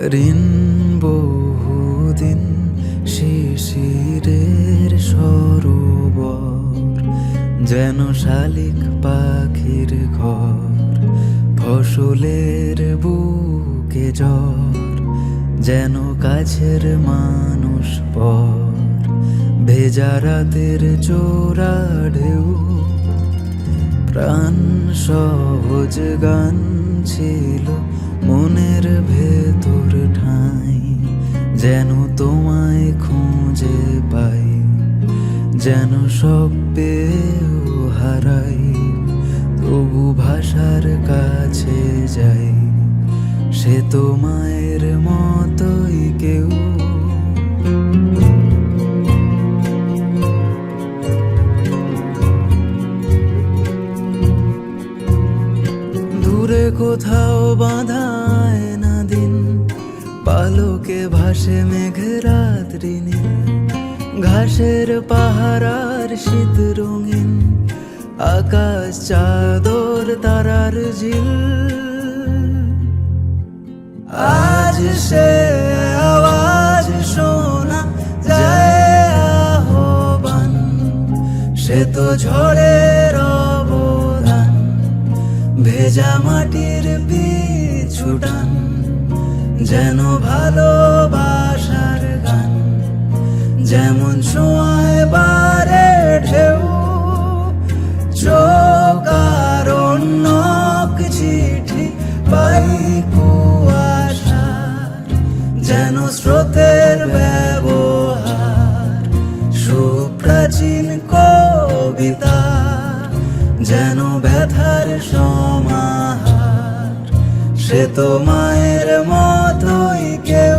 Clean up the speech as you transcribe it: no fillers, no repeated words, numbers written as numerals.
ঋণ বহুদিন শিশিরের সরোবর, যেন শালিক পাখির ঘর। ফসলের বুকে জ্বর, যেন কাছের মানুষ পর। ভেজা রাতের চোরা ঢেউ, প্রাণ সহজ গান ছিল মনের ভেতর ঠাঁই। যেন তোমায় খুঁজে পাই, যেন সব পেয়েও হারাই, তবু ভাষার কাছে যাই। সে তো মায়ের মতোই কেউ। দূরে কোথাও বাঁধায় না দিন, পালকে ভাসে মেঘরাত্রি নীল। ঘাসের পাহারার শীত রঙিন, আকাশ চাদর তারার ঝিল। আজ সে আওয়াজ শোনা যায় আহ্বান, সে তো ঝড়ের অবদান। ভেজা মাটির পিছু টান, যেন ভালোবাসার গান। যেমন ছোঁয়ায় বারে ঢেউ, চোখ আর অন্যক চিঠি পাই কুয়াশার। যেন স্রোতের ব্যবহার, সুপ্রাচীন কবিতা। যেন ব্যথার সমাহার, সে তো মায়ের মতোই কেউ।